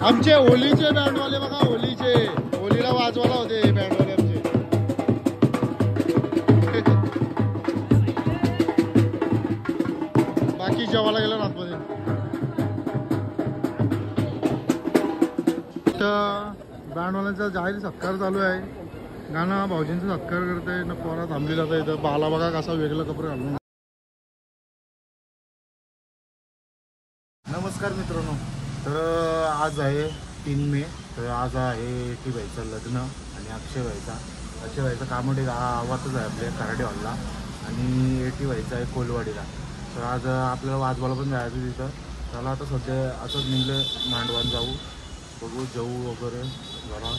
आमचे होलीचे बँडवाले बघा, होलीचे होलीला वाजवायला होते बँडवाले आमचे. बाकी जेवायला गेलं आतमध्ये. इथं बँडवाल्यांचा जाहीर सत्कार चालू आहे. गाणं भाऊजींचा सत्कार करते ना, पोरा थांबली जातं. इथं बाला बघा कसा वेगळं कपडे घालून. नमस्कार मित्रांनो, तर आज आहे 3 मे. तर आज आहे एटी भाईचं लग्न आणि अक्षय भाईचा कामोडे गावातच आहे आपल्या कराडे हॉलला, आणि एटी भाईचा आहे कोलवाडीला. तर आज आपल्याला वाजवायला पण जायचं तिथं. चला आता सध्या असंच निघलं मांडवान जाऊ, बघू जेवू वगैरे, जरा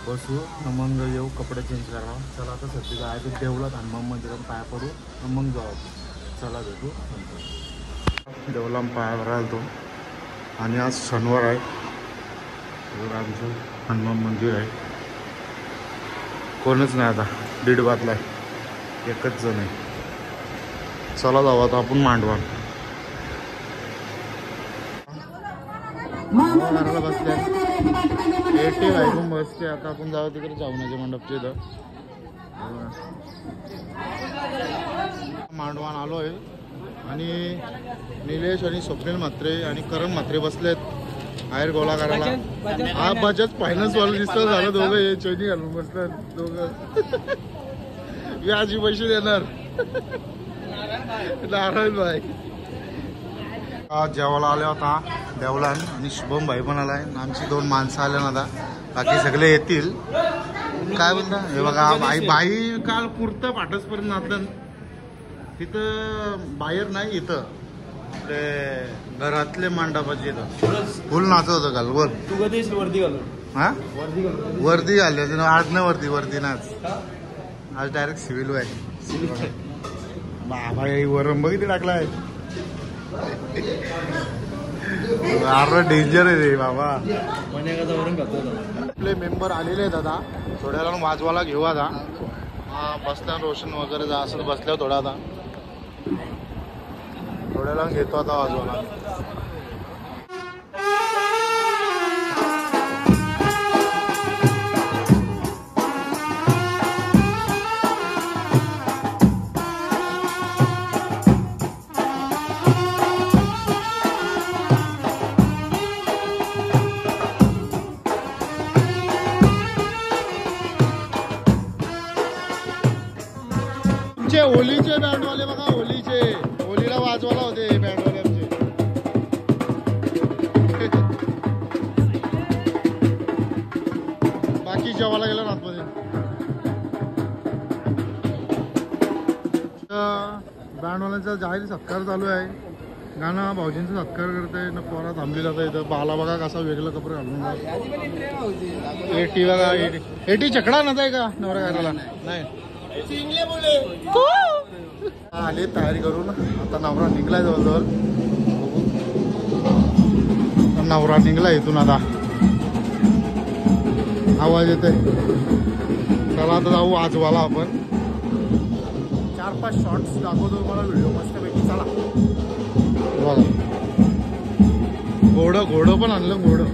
बसू, मग येऊ, कपडे चेंज करा. चला आता सध्या जायचं देवळात हनुमान मंदिरात पाया पडू, मग जाऊ आपण. चला भेटू देवळात पाया भरायला तो. आणि आज शनिवार आहे, आमचं हनुमान मंदिर आहे. कोणच नाही आता, 1:30 वाजला आहे, एकच जण आहे. चला जाऊ आता आपण मांडवा बसले. एटी ऐकून बसते. आता आपण जाऊ तिकडे जाऊनाच्या मंडपच्या इथं. मांडवान आलो आहे आणि निलेश आणि स्वप्नील म्हात्रे आणि करण म्हात्रे बसलेत बाहेर गोळा करायला. हा बजाज फायनान्स वाला दिसतं झालं. दोघं हे चोनी घालून बसतात दोघं. व्याजी पैसे देणार नारायण भाई. आज जेवायला आले होता देवलान, आणि शुभम भाई पण आलाय. आमची 2 माणसं आले ना, आता बाकी सगळे येतील. काय बोलता, हे बघा बाई काल कुर्ता पाठसपर्यंत नाचलं. तिथं बाहेर नाही, इथं आपले घरातले मांडपाचे इथं फुल नाचत होतं काल. वर तू कधी वर्दी घालून? हा वर्दी घालली होती ना. आज नाही वर्दी नाच, आज डायरेक्ट सिव्हिल आहे. बाबा वरम बघितली टाकलाय. अरे डेंजर आहे रे बाबा. आपले मेंबर आलेले आहेत आता. थोड्या वेळा वाजवायला घेऊ आता. बसल्या रोशन वगैरे जा असं बसल्यावर थोडा आता थोड्या वेळा घेतो आता वाजवायला. होलीचे बँडवाले बघा, होलीला वाजवायला होते बँडवाले आमचे. बाकी जेवायला गेलं आतमध्ये. बँडवाल्यांचा जाहीर सत्कार चालू आहे. गाणं भाऊजींचा सत्कार करते ना, पोरा थांबली जातं. इथं बाला बघा कसा वेगळं कपडे घालून. एटी बघा, एटी चकडा नव्हता का नवरा करायला? नाही, आले तयारी करून. आता नवरा निघलाय जवळजवळ. नवरा निघला इथून, आता आवाज येते. चला आता जाऊ वाजवायला आपण. 4-5 शॉर्ट्स दाखवतो तुम्हाला व्हिडिओ मस्तपैकी. चला घोडं पण आणलं, घोडं.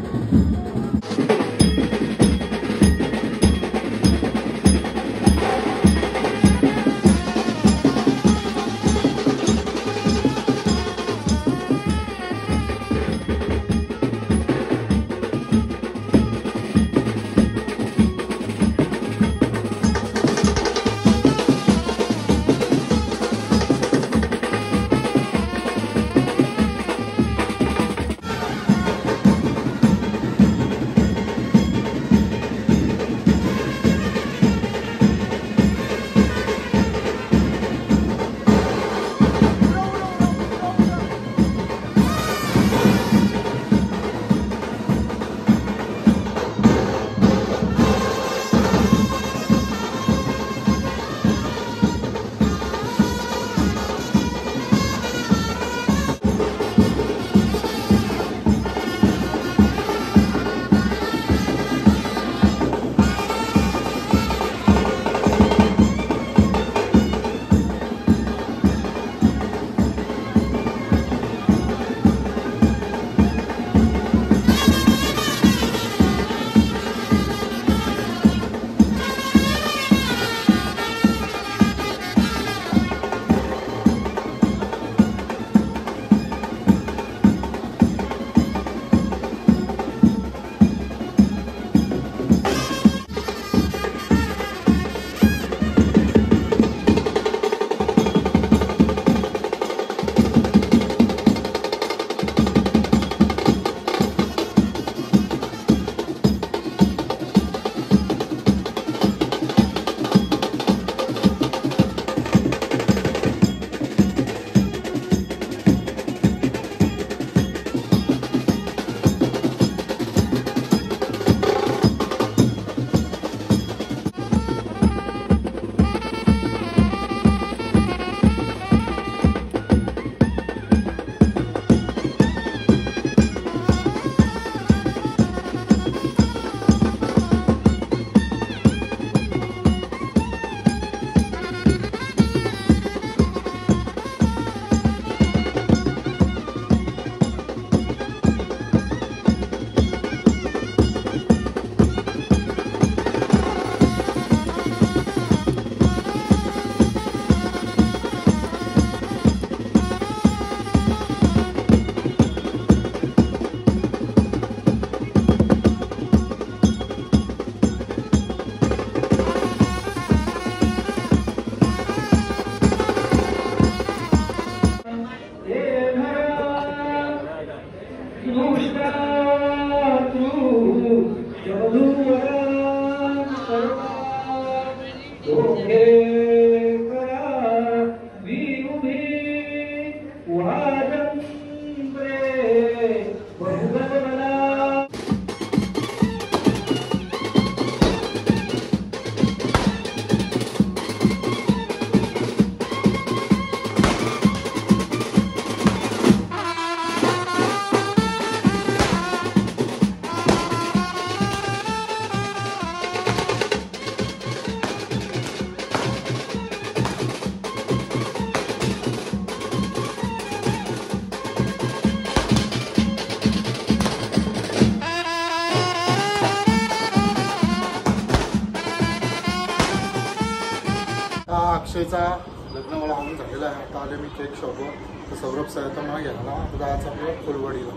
सौरभचा लग्न मला होऊन झालेला आहे. आता आले मी केक शॉपवर. तर सौरभ सर आता मला घ्यायला आता जायचं आपलं कोलवाडीला.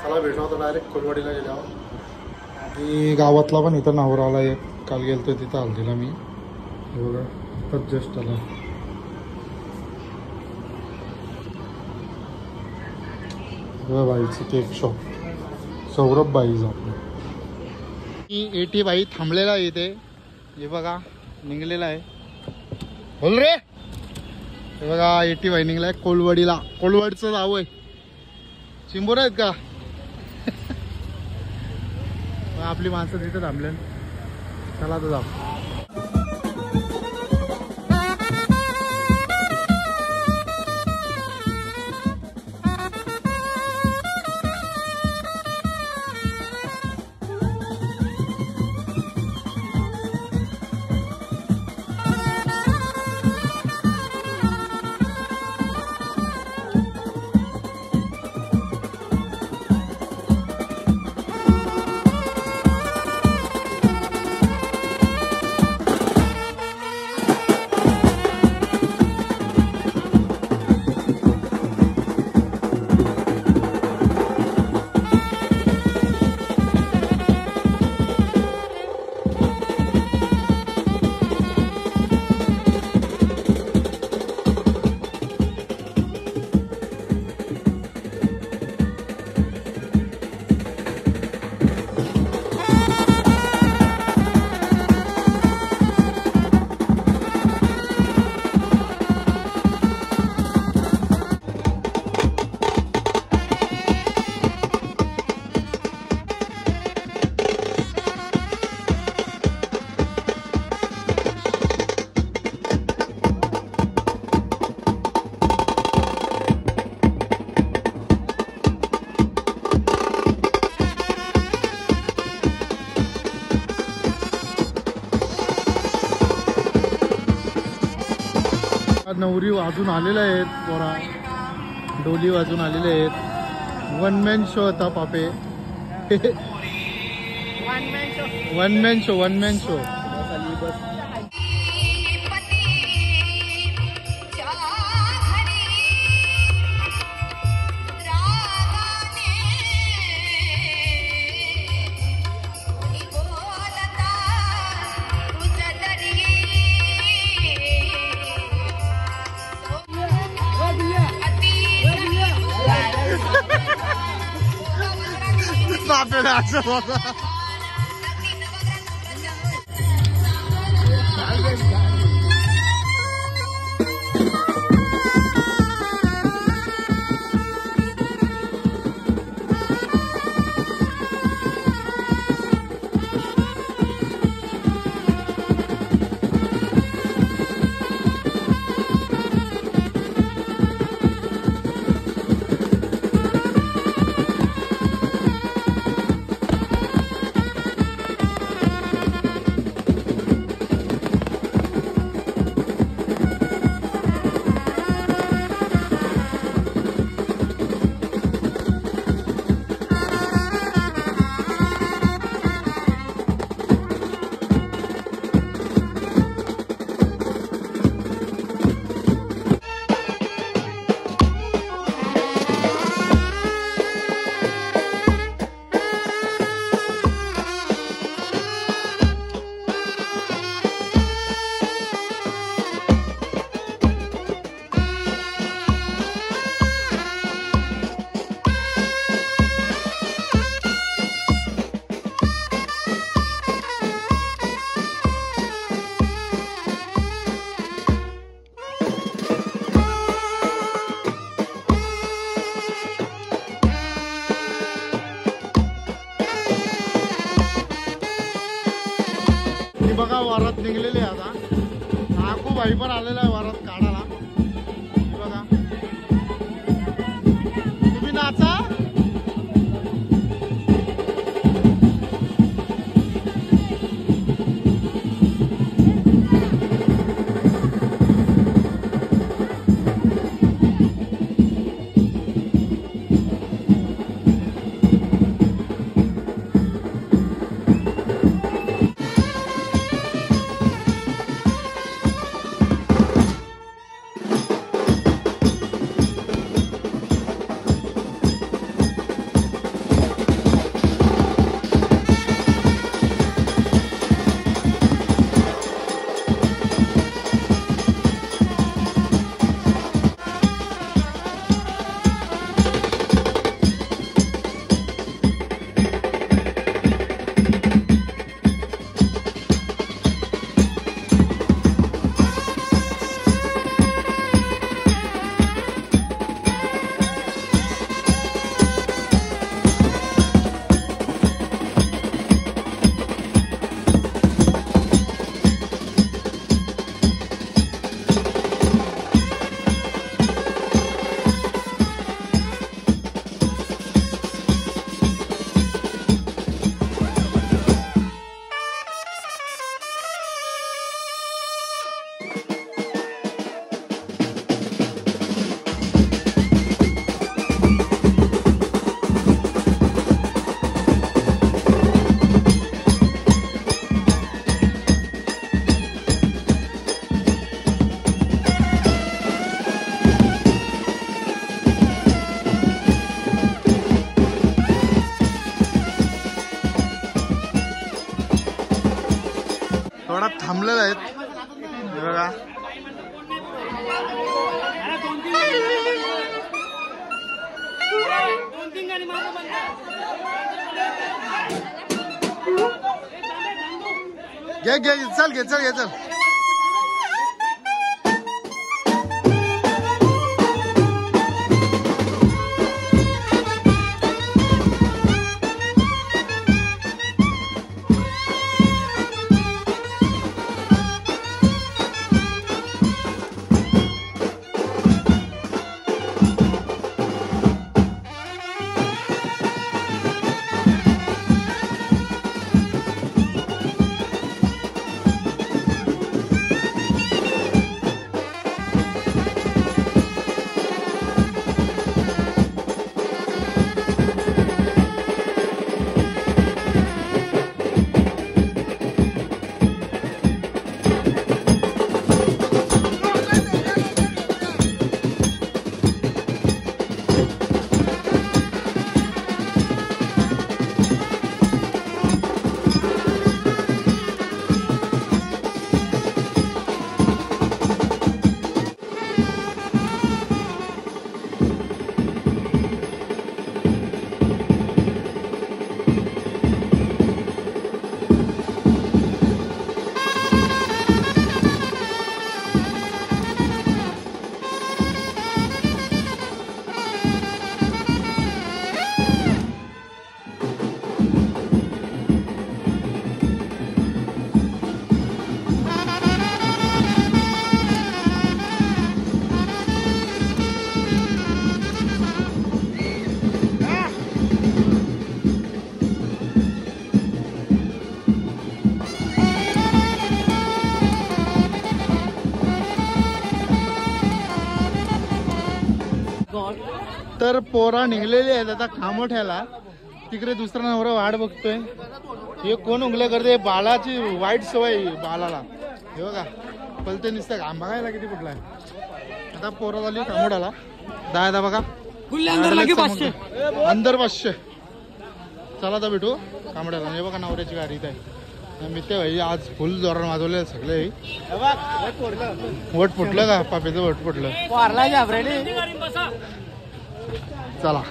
चला भेटू आता डायरेक्ट कोलवाडीला गेल्यावर. आणि गावातला पण इथं नवराला एक काल गेलो तिथं हल्दीला मी. बघा तर जस्ट आला. बाईचं केक शॉप सौरभ बाईचं आपलं. 80 बाई थांबलेला आहे इथे. हे बघा निघलेला आहे. बोल रे. हे बघा 80 बाई निघलाय कोलवाडीला. कोलवाडचं नाव आहे. चिंबोर आहेत का? आपली माणसं तिथे थांबले. चला तर जाऊ. नवरी वाजून आलेले आहेत. पोरा डोली वाजून आलेले आहेत. वन मॅन शो होता पापे. One man show. आपल्याला असं बघा. बघा वारात निघलेले आता. नाकू भाई पण आलेला आहे वारात काढायला. बघा तुम्ही नाचा. जमलेले आहेत हे बघा. घे घे चल घे चल घे चल. तर पोरा निघलेली आहेत आता खामोठ्याला. तिकडे दुसरा नवरा वाट बघतोय. हे कोण उंगल्या करते? बाळाची वाईट सवय बाळाला. हे बघा पलते निसतं घाम बघायला किती कुठलाय. आता पोरा झाली खामोठ्याला. दादा बघा अंदर 500. चला आता भेटू खामोठ्याला. हे बघा नवऱ्याची गाडी इथे आहे. मित्र भाई आज फुल जोरात वाजवले सगळे. वट फुटलं का पापेचं? वट फुटलं. चला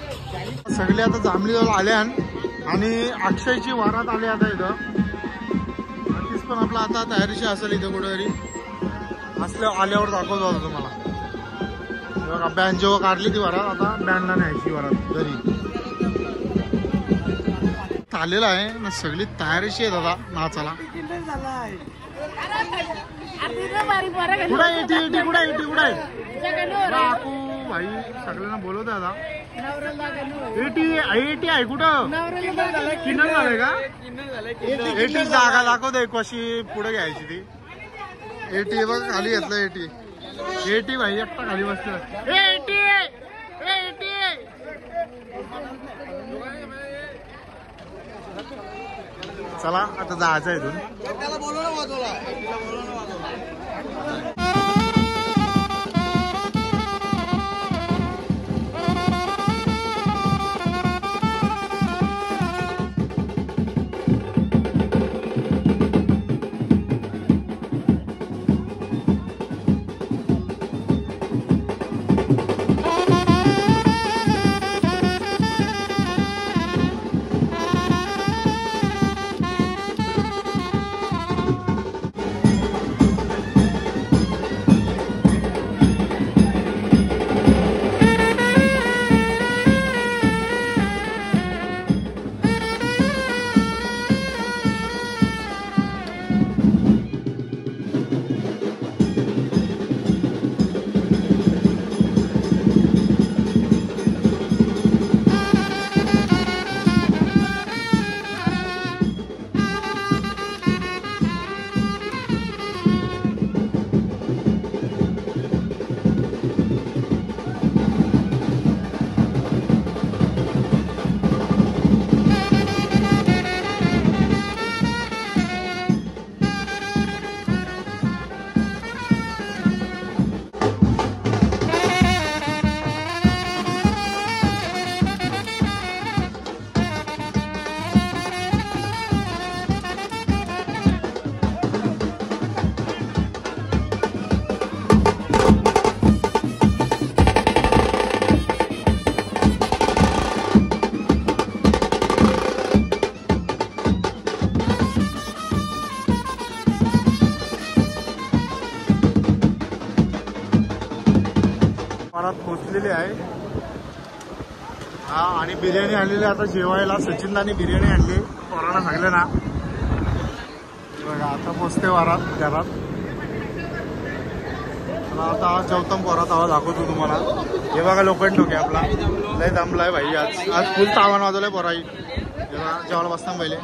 सगळे आता जांभली जवळ आल्या आणि अक्षयची वारात आले आता इथं. तीच पण आपला आता तयारीशी असेल इथं कुठेतरी आल्यावर दाखवतो आता तुम्हाला. बघा बँड जेव्हा काढली ती वरात आता बँडला न्यायची वरात घरी. आलेला आहे ना सगळी तयारीशी आहे दादा नाचाला. कुठे येते कुठे येते कुठे काकू भाई सगळ्यांना बोलवत आहे आता. एटी आहे कुठं? किन्नर झालंय का? एटी जागा दाखवते कशी पुढे घ्यायची ती. एटी बघ खाली घेतलं. एटी भाई एकटा खाली बसलं. एटी चला आता जायचं इथून. वरात पोचलेली आहे. हा आणि बिर्याणी आणलेली आता जेवायला. सचिनदानी बिर्याणी आणली, पोरांना सांगले ना. बघा आता पोचते वरात घरात. आता आज जेवताम पोरात आवाज दाखवतो तुम्हाला. हे बघा लोखंड ठोके आपला लय दमलाय भाई. आज फुल तावण वाजवलंय पोराई. जेवायला बसताना पहिले